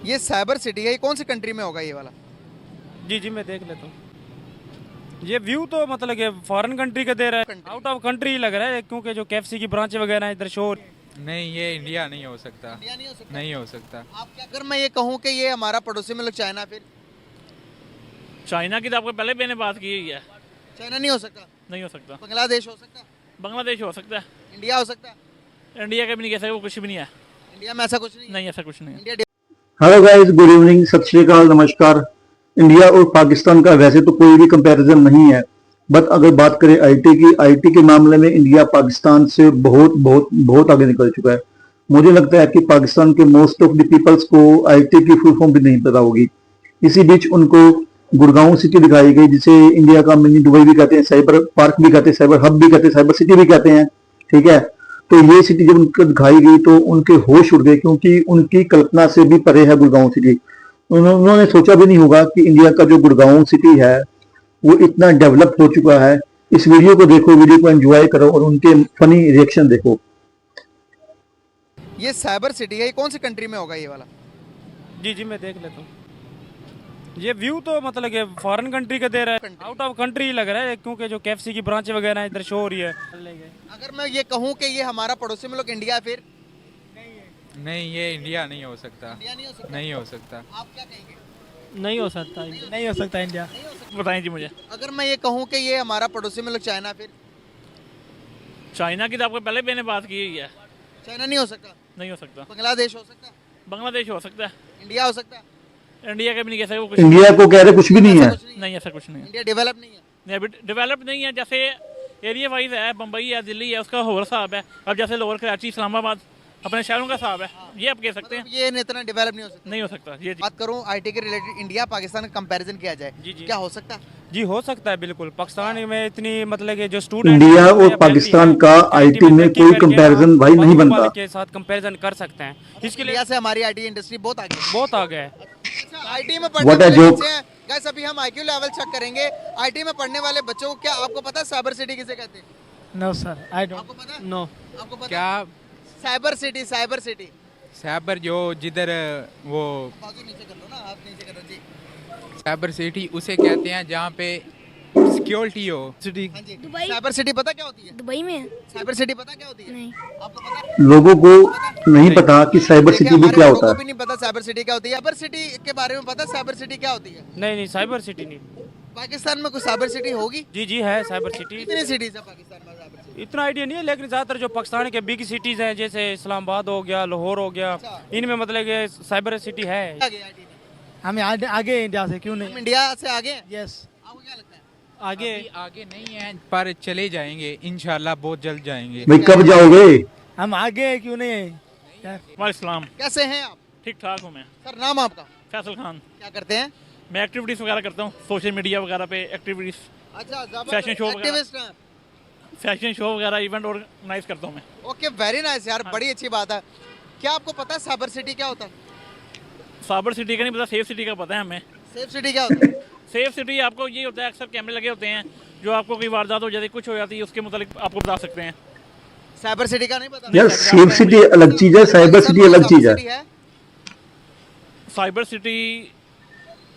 ये cyber city है, ये कौन सी कंट्री में होगा ये वाला? जी जी मैं देख लेता हूँ। ये व्यू तो मतलब कि फॉरेन कंट्री का दे रहा है, Country। आउट ऑफ कंट्री लग रहा है, क्योंकि जो केएफसी की ब्रांच वगैरह है इधर शोर। नहीं, ये इंडिया नहीं हो सकता। इंडिया नहीं हो सकता। नहीं हो सकता। आप क्या, अगर मैं ये कहूँ कि ये हमारा पड़ोसी मुल्क चाइना, फिर चाइना की तो आपको पहले भी मैंने बात की हुई है। चाइना नहीं हो सकता? नहीं हो सकता। बांग्लादेश हो सकता? बांग्लादेश हो सकता है। इंडिया हो सकता? इंडिया का भी नहीं कह सकते, वो कुछ भी नहीं है। इंडिया में ऐसा कुछ नहीं है। नहीं, ऐसा कुछ नहीं है। India hello guys, good evening, सत श्री अकाल, नमस्कार। इंडिया और पाकिस्तान का वैसे तो कोई भी कंपैरिजन नहीं है, बट अगर बात करें आईटी की, आईटी के मामले में इंडिया पाकिस्तान से बहुत बहुत बहुत आगे निकल चुका है। मुझे लगता है कि पाकिस्तान के मोस्ट ऑफ द पीपल्स को आईटी की फुल फॉर्म भी नहीं पता होगी। इसी बीच उनको गुड़गांव सिटी दिखाई गई, जिसे इंडिया का मिनी दुबई भी कहते हैं, साइबर पार्क भी कहते हैं, साइबर हब भी कहते हैं, साइबर सिटी भी कहते हैं। ठीक है, तो ये सिटी जब उनको दिखाई गई तो उनके होश उड़ गए, क्योंकि उनकी कल्पना से भी परे है गुड़गांव सिटी। उन्होंने सोचा भी नहीं होगा कि इंडिया का जो गुड़गांव सिटी है वो इतना डेवलप हो चुका है। इस वीडियो को देखो, वीडियो को एंजॉय करो और उनके फनी रिएक्शन देखो। ये साइबर सिटी है, ये कौन सी कंट्री में होगा ये वाला? जी जी मैं देख लेता हूँ। ये व्यू तो मतलब कि फॉरेन कंट्री का दे रहा है, Country। आउट ऑफ कंट्री लग रहा है, क्योंकि जो केएफसी की ब्रांच वगैरह है इधर शो हो रही है। अगर मैं ये कहूँ कि ये हमारा पड़ोसी मुल्क इंडिया, फिर नहीं, ये इंडिया नहीं हो सकता। इंडिया नहीं हो सकता। नहीं हो सकता। आप क्या कहेंगे? नहीं हो सकता, नहीं हो सकता इंडिया। बताएं जी मुझे। अगर मैं ये कहूँ कि ये हमारा पड़ोसी मुल्क चाइना, फिर चाइना की तो आपको पहले भी मैंने बात की हुई है। चाइना नहीं हो सकता? नहीं हो सकता। बांग्लादेश हो सकता? बांग्लादेश हो सकता है। इंडिया हो सकता? इंडिया का भी नहीं कह सकते, वो कुछ इंडिया को कह रहे कुछ भी नहीं ऐसा है। कुछ नहीं है। नहीं, ऐसा कुछ नहीं है। इंडिया डेवलप नहीं है। नहीं, अभी डेवलप नहीं है। जैसे एरिया वाइज है, बम्बई है, दिल्ली है, उसका और हिसाब है। अब जैसे लोअर कराची, इस्लामाबाद अपने शहरों का हिसाब है, ये आप कह सकते हैं। मतलब ये इतना डेवलप नहीं हो सकता। नहीं हो सकता। ये जी बात करूं आईटी के रिलेटेड, इंडिया पाकिस्तान का कंपैरिजन किया जाए, जी, जी। क्या हो सकता है? जी हो सकता है बिल्कुल। पाकिस्तान में इतनी मतलब कि जो स्टूडेंट इंडिया और पाकिस्तान का आईटी में कोई कंपैरिजन भाई नहीं बनता। के साथ कंपैरिजन कर सकते हैं, इसके लिए इंडिया से हमारी आईटी इंडस्ट्री बहुत आगे है। बहुत आगे है। आईटी में पढ़ने What a वाले joke। बच्चे हैं गाइस, अभी हम आईक्यू लेवल चेक करेंगे। आईटी में पढ़ने वाले बच्चों को, क्या आपको पता है साइबर सिटी किसे कहते हैं? नो सर, आई आपको पता है? नो। आपको पता क्या है? Cyber city, cyber city. Cyber जो जिधर वो बाजू नीचे कर लो ना, हाथ नीचे कर लो जी। साइबर सिटी उसे कहते हैं जहाँ पे सिक्योरिटी हो। सिटी हाँ जी। दुबई। साइबर सिटी पता क्या होती है? दुबई में। साइबर सिटी पता क्या होती है? नहीं। आपको पता है? लोगों को नहीं पता कि साइबर देखिए, सिटी में हमारे क्या लोगों होता को है। भी नहीं पता साइबर सिटी क्या होती है। साइबर सिटी के बारे में पता है साइबर सिटी क्या होती है? नहीं नहीं, साइबर सिटी नहीं। पाकिस्तान में कोई साइबर सिटी होगी? जी जी है साइबर सिटी। कितनी सिटीज है पाकिस्तान में साइबर सिटी? इतना आइडिया नहीं है, लेकिन ज़्यादातर जो पाकिस्तान के बिग सिटीज़ हैं, जैसे इस्लामाबाद हो गया, लाहौर हो गया, इनमें मतलब कि साइबर सिटी है। आगे आईटी में हमें आगे इंडिया से क्यों हम इंडिया से आगे हैं। यस, आपको क्या लगता है? आगे अभी आगे नहीं है, पर चले जाएंगे इंशाल्लाह, बहुत जल्द जाएंगे। भाई कब जाओगे? हम आगे क्यों नहीं। वालेकुम, कैसे हैं आप? ठीक ठाक हूँ मैं। सर नाम आपका? फैसल खान। क्या करते हैं? मैं एक्टिविटीज़ वगैरह करता हूँ, सोशल मीडिया वगैरह पे एक्टिविटीज़, अच्छा, Fashion show वगैरह। एक्टिविस्ट हैं। फैशन शो वगैरह इवेंट ऑर्गेनाइज करता हूँ मैं। ओके, वेरी नाइस यार, बड़ी अच्छी बात है। क्या आपको पता है साइबर सिटी क्या होता है? साइबर सिटी का नहीं पता, सेफ सिटी का पता है हमें। सेफ सिटी क्या होता है? सेफ सिटी आपको ये होता है, अक्सर कैमरे लगे होते हैं, जो आपको कोई वारदात हो जाती है, कुछ हो जाती है, उसके मुतालिक आपको बता सकते हैं। साइबर सिटी का नहीं पता? यार सेफ सिटी अलग चीज है, साइबर सिटी अलग चीज है। साइबर सिटी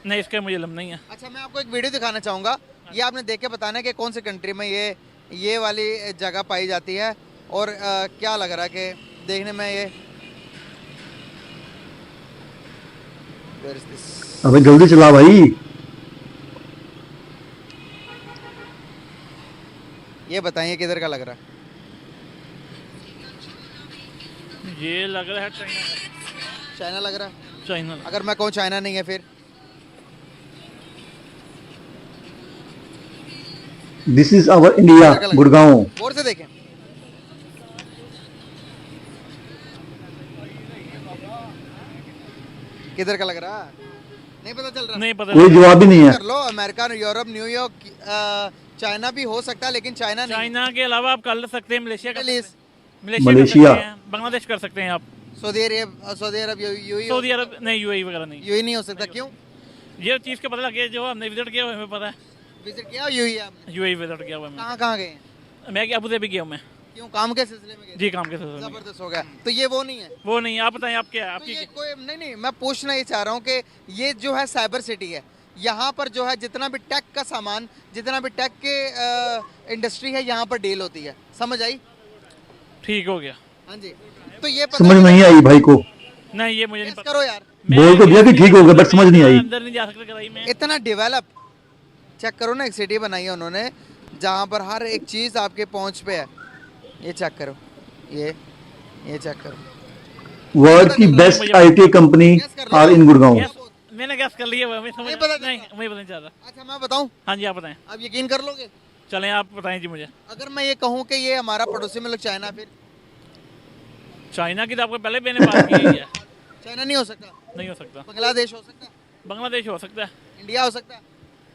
नहीं, इसका मुझे इल्म नहीं है। अच्छा, मैं आपको एक वीडियो दिखाना चाहूँगा। ये आपने देख के बताना है कि कौन सी कंट्री में ये वाली जगह पाई जाती है, और क्या लग रहा है कि देखने में ये Where is this? अबे जल्दी चला भाई। ये बताइए किधर का लग रहा है? ये लग रहा है चाइना का। चाइना लग रहा है? चाइना। अगर मैं कहूँ चाइना नहीं है, फिर this is our India, Gurgaon. गौर से देखें। किधर का लग रहा है? नहीं पता चल रहा? नहीं पता। कोई जवाब ही नहीं है। कर लो, अमेरिका, यूरोप, न्यूयॉर्क, चाइना भी हो सकता है, लेकिन चाइना नहीं। चाइना के अलावा आप कर सकते हैं मलेशिया का। Middle east, Malaysia. कर सकते हैं, बांग्लादेश कर सकते हैं आप। सऊदी अरब, यूएई। सऊदी अरब नहीं, यूएई वगैरह नहीं। यूएई नहीं हो सकता, क्यों? ये चीज़ का पता लग गया, जो हमने विजिट किया हुआ है, हमें पता है। विजिट किया यूएई आपने? यूएई विजिट किया हुआ है कहाँ कहाँ गए हैं? मैं अबू धाबी गया हूँ मैं। क्यों, काम के सिलसिले में गए थे? जी काम के सिलसिले में। जबरदस्त हो गया। तो ये वो नहीं है? वो नहीं, आप बताएं आप क्या है तो आपकी ये कोई नहीं, मैं पूछना ये चाह रहा हूँ कि ये जो है साइबर सिटी है, यहाँ पर जो है जितना भी टेक का सामान, जितना भी टेक के इंडस्ट्री है, यहाँ पर डील होती है। समझ आई? ठीक हो गया। हाँ जी। तो ये पता समझ नहीं आई भाई को, नहीं ये मुझे नहीं guess पता। करो यार। बोल तो दिया कि ठीक हो गया बट समझ नहीं आई। अंदर नहीं जा सकते कराई में। इतना डेवलप, चेक करो ना, एक सिटी बनाई है उन्होंने जहाँ पर हर एक चीज़ आपके पहुँच पे है। ये चेक करो, ये चेक करो। वर्ल्ड की best IT company are in Gurgaon. Guess- मैंने गैस कर लिया, हमें समझ नहीं पता नहीं, चलता। मुझे पता नहीं चल रहा। अच्छा मैं बताऊँ, हाँ जी आप बताएं। आप यकीन कर लोगे? चलें आप बताएं जी मुझे। अगर मैं ये कहूँ कि ये हमारा पड़ोसी मुल्क चाइना, फिर चाइना की तो आपको पहले मैंने बात की है। चाइना नहीं हो सकता, नहीं हो सकता। बांग्लादेश हो सकता है, बांग्लादेश हो सकता है, इंडिया हो सकता है।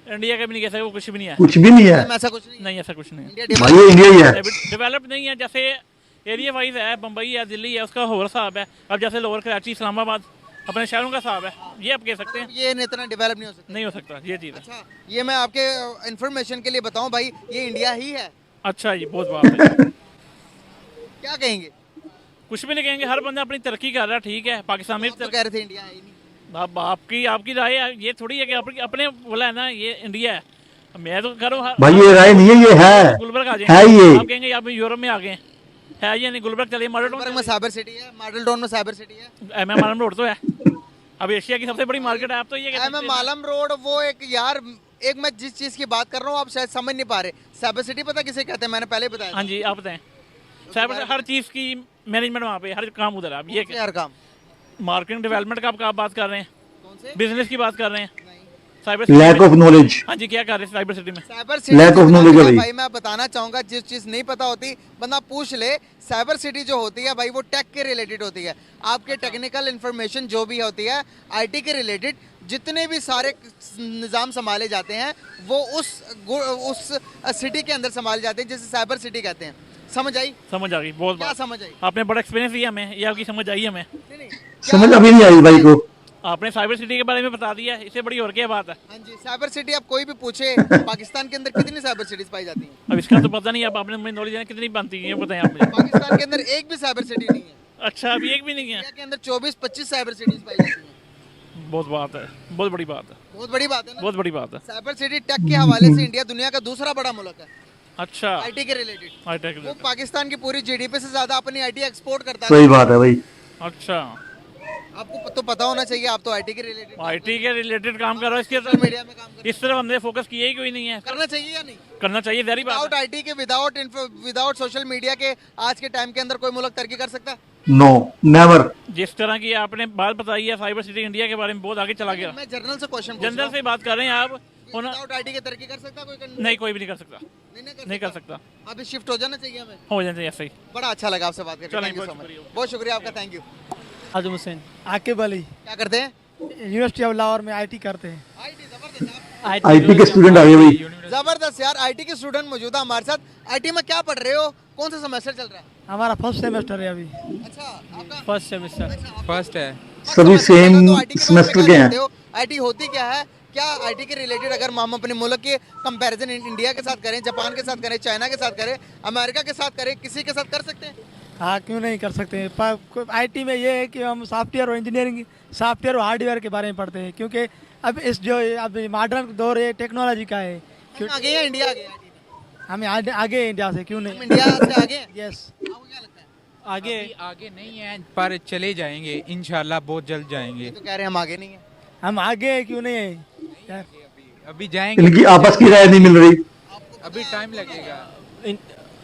इंडिया का भी नहीं कह सकते, वो कुछ भी नहीं है। कुछ भी नहीं है में ऐसा कुछ नहीं है। नहीं ऐसा कुछ नहीं है। इंडिया भाई, ये इंडिया ही है। डेवलप नहीं है, जैसे एरिया वाइज है, बम्बई है, दिल्ली है, उसका और हिसाब है। अब जैसे लोअर कराची, इस्लामाबाद अपने शहरों का हिसाब है, ये आप कह सकते हैं। ये इतना डेवलप नहीं हो सकता। नहीं हो सकता ये चीज़ है। अच्छा, ये मैं आपके इंफॉर्मेशन के लिए बताऊं भाई, ये इंडिया ही है। अच्छा जी, बहुत बात है। क्या कहेंगे? कुछ भी नहीं कहेंगे, हर बंदा अपनी तरक्की कर रहा है, ठीक है। पाकिस्तान में आप तो कह रहे थे इंडिया है ही नहीं। अब आपकी राय है, ये थोड़ी है कि अपने बोला है ना ये इंडिया है। मैं तो कह रहा हूँ भाई ये राय नहीं है, ये है। गुलबर्ग आ है जाए, ये। आप कहेंगे आप यूरोप में आ गए है या नहीं। गुलबर्ग चलिए, मॉडल गुलबर्ग में साइबर सिटी है, मॉडल टाउन में साइबर सिटी है। एम आलम रोड तो है, अब एशिया की सबसे बड़ी मार्केट है। आप तो ये कह सकते हैं। मालम रोड वो एक यार, एक मैं जिस चीज़ की बात कर रहा हूँ आप शायद समझ नहीं पा रहे। साइबर सिटी पता किसे कहते हैं? मैंने पहले ही बताया हाँ जी आप बताएं। साइबर हर चीज़ की मैनेजमेंट वहाँ पे, हर काम उधर है। आप ये था। हर काम मार्केटिंग डेवलपमेंट का आप बात कर रहे हैं, कौन से? बिजनेस की बात कर रहे हैं, नहीं। Cyber lack of knowledge. हाँ जी क्या कर रहे हैं साइबर सिटी में? Cyber city Lack of knowledge है भाई। भाई मैं बताना चाहूंगा, जिस चीज नहीं पता होती बंदा पूछ ले। साइबर सिटी जो होती है भाई, वो टेक के रिलेटेड होती है। आपके टेक्निकल इंफॉर्मेशन जो भी होती है, आईटी के रिलेटेड जितने भी सारे निज़ाम संभाले जाते हैं, वो उस सिटी के अंदर संभाले जाते हैं, जिसे साइबर सिटी कहते हैं। समझ आई? समझ आ गई, बहुत क्या बात। समझ आई? आपने बड़ा एक्सपीरियंस दिया हमें, ये आपकी समझ आई हमें। नहीं, नहीं। समझ अभी नहीं आई भाई को। आपने साइबर सिटी के बारे में बता दिया, इससे बड़ी और क्या बात है। हाँ जी, साइबर सिटी आप कोई भी पूछे, पाकिस्तान के अंदर कितनी साइबर सिटीज पाई जाती हैं? अब इसका तो पता नहीं, अब आपने मुझे नॉलेज है कितनी बनती है, ये बताएं आप मुझे। पाकिस्तान के अंदर एक भी साइबर सिटी नहीं है। अच्छा अभी एक भी नहीं है। इंडिया के अंदर 24-25 साइबर सिटीज पाई जाती हैं। बहुत बात है, बहुत बड़ी बात है, बहुत बड़ी बात है ना? बहुत बड़ी बात है। साइबर सिटी टेक के हवाले से इंडिया दुनिया का दूसरा बड़ा मुल्क है, अच्छा आईटी के रिलेटेड। हाईटेक। वो पाकिस्तान की पूरी जीडीपी से ज्यादा अपनी आईटी एक्सपोर्ट करता है। सही बात है भाई। अच्छा आपको तो पता होना चाहिए, आप तो आईटी के रिलेटेड आईटी के रिलेटेड काम कर रहा है, इसके सोशल मीडिया में काम करते इस तरफ हमने फोकस किया ही कोई नहीं है। हैं। करना चाहिए या नहीं? करना चाहिए, जहरी बात विदाउट आईटी के, विदाउट सोशल मीडिया के आज के टाइम के अंदर कोई मुल्क तरक्की कर सकता है? No, never. है। जिस तरह की आपने बात बताई है साइबर सिटी इंडिया के बारे में, बहुत आगे चला गया। मैं जनरल से क्वेश्चन जनरल से बात कर रहे हैं आप। विदाउट आईटी के तरक्की कर सकता है कोई? नहीं कोई भी नहीं कर सकता, नहीं कर सकता। अभी शिफ्ट हो जाना चाहिए हमें। हो जाए ऐसे ही। बड़ा अच्छा लगा आपसे बात करके। चलें, थैंक यू बहुत सो मच, शुक्रिया। बहुत शुक्रिया आपका, थैंक यू। आजम हुसैन आकिब अली, क्या करते हैं? यूनिवर्सिटी ऑफ लाहौर में आईटी करते हैं। आईटी जबरदस्त आप। आईटी के स्टूडेंट आ गए भाई। जबरदस्त यार, आईटी के स्टूडेंट मौजूद है हमारे साथ। आईटी में क्या पढ़ रहे हो? कौन सा सेमेस्टर चल रहा है? हमारा फर्स्ट सेमेस्टर है अभी। अच्छा, आपका फर्स्ट सेमेस्टर। अच्छा, आपका फर्स्ट है। सभी फर्स्ट सेम सेमेस्टर। तो IT के बारे में सेमेस्टर क्या के हैं। जानते हो? आईटी होती क्या है? क्या आईटी के रिलेटेड अगर हम अपने मुल्क के कंपैरिजन इंडिया के साथ करें, जापान के साथ करें, चाइना के साथ करें, अमेरिका के साथ करें, किसी के साथ कर सकते हैं? हाँ क्यों नहीं कर सकते। आईटी में ये है कि हम सॉफ्टवेयर और इंजीनियरिंग, सॉफ्टवेयर और हार्डवेयर के बारे में पढ़ते हैं, क्योंकि अब इस जो अब मॉडर्न दौर है टेक्नोलॉजी का है। हम आगे हैं, इंडिया आगे है IT में? हमें आगे हैं इंडिया से, क्यों हम नहीं। इंडिया से आगे हैं? यस आपको क्या लगता है? आगे आगे नहीं है पर चले जाएंगे इंशाल्लाह, बहुत जल्द जाएंगे। ये तो कह रहे हैं हम आगे नहीं है। हम आगे हैं, क्यों नहीं है यार। अभी जाएंगे, इनकी आपस की राय नहीं मिल रही। अभी टाइम लगेगा।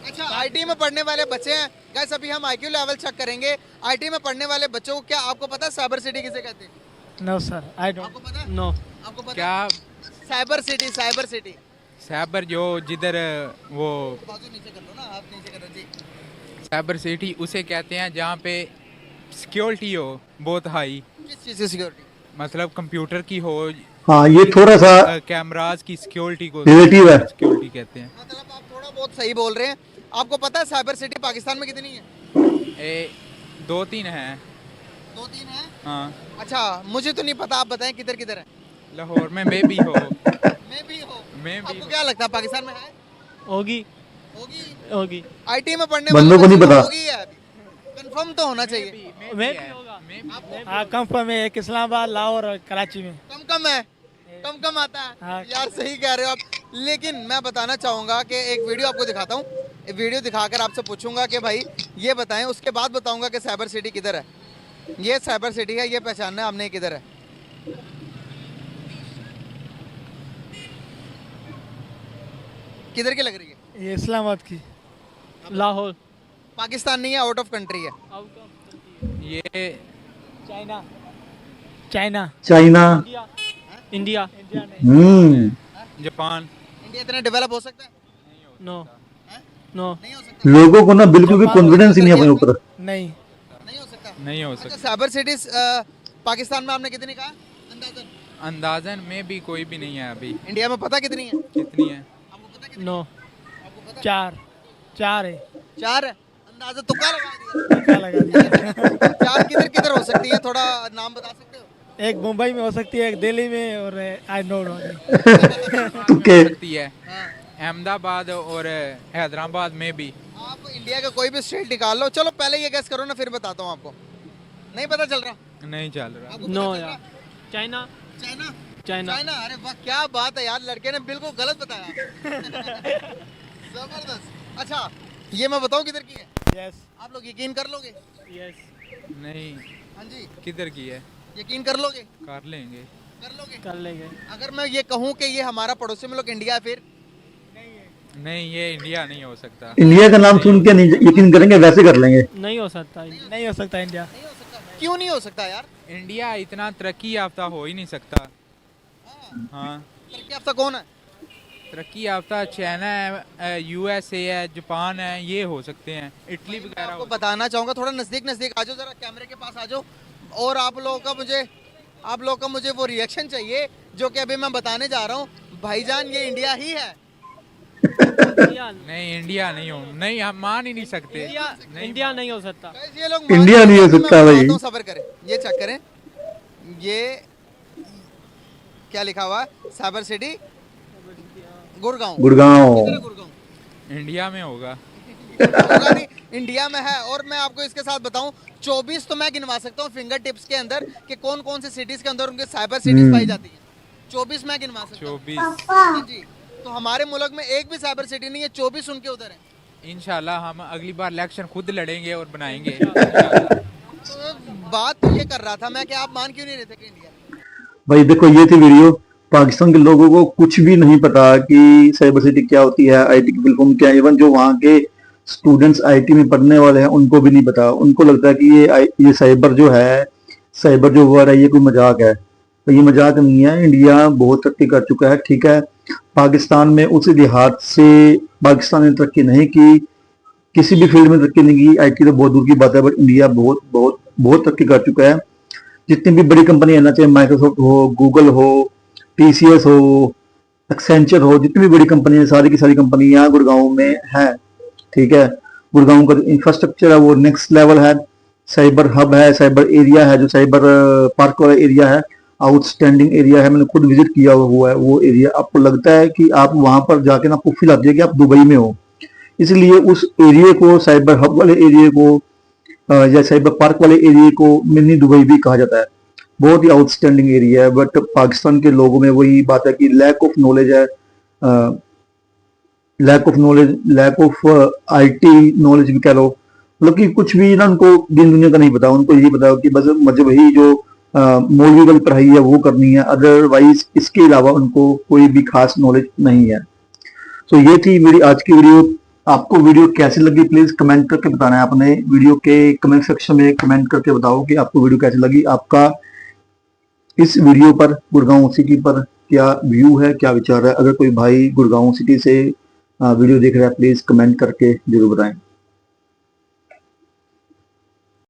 अच्छा, आईटी में पढ़ने वाले बच्चे हैं गाइस, अभी हम आईक्यू लेवल चेक करेंगे। आईटी में पढ़ने वाले बच्चों को क्या आपको पता है साइबर सिटी किसे कहते हैं? नो सर आई आपको डोंट पता है? नो। आपको पता है? क्या cyber city, cyber city cyber जो जिधर वो बाजू नीचे कर लो ना, आप नीचे कर लो जी। साइबर सिटी उसे कहते हैं जहाँ पे सिक्योरिटी हो बहुत हाई, किस चीज़ की सिक्योरिटी? मतलब कंप्यूटर की हो, हाँ, ये थोड़ा सा कैमराज की सिक्योरिटी को रिलेटिव है। सिक्योरिटी कहते हैं। मतलब आप थोड़ा बहुत सही बोल रहे हैं। आपको पता है साइबर सिटी पाकिस्तान में कितनी है? 2-3 हैं। 2-3 है? हाँ, अच्छा, मुझे तो नहीं पता, आप बताएं किधर किधर है? लाहौर में मैं भी हो। मैं भी हो। मैं भी आपको क्या लगता है पाकिस्तान में है? होगी होगी। आईटी में पढ़ने बंदों को नहीं पता। कंफर्म तो होना चाहिए। मैं भी होगा। हाँ कंफर्म है, एक इस्लामाबाद, लाहौर और कराची में। कम है, कम आता है। हाँ। यार सही कह रहे हो आप। लेकिन मैं बताना चाहूंगा कि एक वीडियो आपको दिखाता हूँ। एक वीडियो दिखाकर आपसे पूछूंगा कि भाई ये बताएं, उसके बाद बताऊंगा कि साइबर सिटी किधर है। ये साइबर सिटी है, ये पहचानना है आपने किधर है। किधर की लग रही है? ये इस्लामाबाद की। लाहौर। पाकिस्तान नहीं है, आउट ऑफ कंट्री है। ये China. China. China. India. Japan. India इतना डेवलप हो सकता है? No no. नहीं हो सकता। लोगों को ना बिल्कुल भी कॉन्फिडेंस ही नहीं है अपने ऊपर। नहीं। नहीं हो सकता। नहीं हो अच्छा, सकता। साइबर सिटीज पाकिस्तान में आपने कितनी कहा अंदाजन? अंदाजन में भी कोई भी नहीं है अभी। इंडिया में पता कितनी है? कितनी है? आपको पता कितनी? नो। आपको पता? 4 है। 4 है। अंदाजा तुक्का लगा दिया। क्या लगा दिया? 4 किधर किधर हो सकती है, थोड़ा नाम बता सकते हो? एक मुंबई में हो सकती है, एक दिल्ली में, और आई नो नो। तुक्के। हो सकती है हाँ। अहमदाबाद और हैदराबाद में भी। आप इंडिया का कोई भी स्टेट निकाल लो। चलो पहले ये गैस करो ना, फिर बताता हूँ आपको। नहीं पता चल रहा? नहीं चल रहा। आपको पता नो चल यार। रहा? चाइना। चाइना। चाइना। चाइना। अरे वाह क्या बात है यार, लड़के ने बिल्कुल गलत बताया। जबरदस्त। अच्छा ये मैं बताऊँ किधर की है? यस। आप लोग यकीन कर लोगे? यस। नहीं। हाँ जी, किधर की है? यकीन कर लोगे? कर लेंगे। कर लोगे? कर लेंगे। अगर मैं ये कहूँ कि ये हमारा पड़ोसी मुल्क इंडिया है, फिर? नहीं, ये इंडिया नहीं हो सकता। इंडिया का नाम सुन के नहीं यकीन करेंगे, वैसे कर लेंगे। नहीं हो सकता। नहीं हो सकता इंडिया। नहीं हो सकता। क्यों नहीं हो सकता यार? इंडिया इतना तरक्की याफ्ता हो ही नहीं सकता। हाँ, तरक्की याफ्ता कौन है? तरक्की याफ्ता चाइना है, यूएसए है, जापान है, ये हो सकते हैं। इटली मैं वगैरह आपको बताना चाहूंगा, थोड़ा नजदीक नजदीक आ जाओ, जरा कैमरे के पास आ जाओ। और आप लोगों का मुझे वो रिएक्शन चाहिए जो कि अभी मैं बताने जा रहा हूँ। भाईजान ये इंडिया ही है। नहीं, इंडिया नहीं हो, नहीं हम मान ही नहीं सकते। इंडिया नहीं हो सकता। Guys, ये लोग इंडिया नहीं हो मैं सकता भाई। बताता हूँ, सब्र करें। ये चेक करें, ये क्या लिखा हुआ है? Cyber city Gurgaon. गुड़गांव। किधर है गुड़गांव? इंडिया में होगा। होगा नहीं, इंडिया में है। और मैं आपको इसके साथ बताऊं, 24 तो मैं गिनवा सकता हूँ फिंगर टिप्स के अंदर कि कौन कौन से सिटीज के अंदर उनके साइबर सिटीज पाई जाती है। 24 मैं गिनवा सकता हूँ। 24। हाँ जी। तो हमारे मुल्क में एक भी साइबर सिटी नहीं है, 24 उनके उधर है। इंशाल्लाह हम अगली बार इलेक्शन खुद लड़ेंगे और बनाएंगे। तो बात तो ये कर रहा था मैं कि आप मान क्यों नहीं रहे थे कि इंडिया? भाई देखो ये थी वीडियो। पाकिस्तान के लोगों को कुछ भी नहीं पता कि साइबर सिटी क्या होती है, आईटी की फुल फॉर्म क्या है। इवन जो वहाँ के स्टूडेंट्स आईटी में पढ़ने वाले हैं उनको भी नहीं पता। उनको लगता है कि ये साइबर जो है, साइबर जो वर्ड है, ये कोई मजाक है। तो ये मजाक नहीं है। इंडिया बहुत तरक्की कर चुका है, ठीक है। पाकिस्तान में उस लिहाज से पाकिस्तान ने तरक्की नहीं की, किसी भी फील्ड में तरक्की नहीं की। आईटी तो बहुत दूर की बात है, बट इंडिया बहुत बहुत बहुत तरक्की कर चुका है। जितनी भी बड़ी कंपनी है ना, चाहे माइक्रोसॉफ्ट हो, गूगल हो, टीसीएस हो, एक्सेंचर हो, जितनी भी बड़ी कंपनी है, सारी की सारी कंपनियां गुड़गांव में है, ठीक है। गुड़गांव का इंफ्रास्ट्रक्चर है वो नेक्स्ट लेवल है। साइबर हब है, साइबर एरिया है, जो साइबर पार्क वाला एरिया है, आउटस्टैंडिंग एरिया है। मैंने खुद विजिट किया हुआ है वो एरिया। आपको लगता है कि आप वहां पर जाके ना आपको फील आती है कि आप दुबई में हो। इसलिए उस एरिया को, साइबर हब वाले एरिया को या साइबर पार्क वाले एरिया को मिनी दुबई भी कहा जाता है। बहुत ही आउटस्टैंडिंग एरिया है। बट पाकिस्तान के लोगों में वही बात है कि लैक ऑफ नॉलेज है, lack of knowledge, lack of IT knowledge भी कह लो। मतलब कि कुछ भी ना उनको दिन दुनिया का नहीं पता। उनको यही पता कि बस मजहब ही जो मौलवी वाली पढ़ाई है वो करनी है, अदरवाइज इसके अलावा उनको कोई भी खास नॉलेज नहीं है। तो ये थी मेरी आज की वीडियो। आपको वीडियो कैसी लगी प्लीज कमेंट करके बताना है। आपने वीडियो के कमेंट सेक्शन में कमेंट करके बताओ कि आपको वीडियो कैसी लगी। आपका इस वीडियो पर गुड़गांव सिटी पर क्या व्यू है, क्या विचार है। अगर कोई भाई गुड़गांव सिटी से वीडियो देख रहा है प्लीज कमेंट करके जरूर बताएं।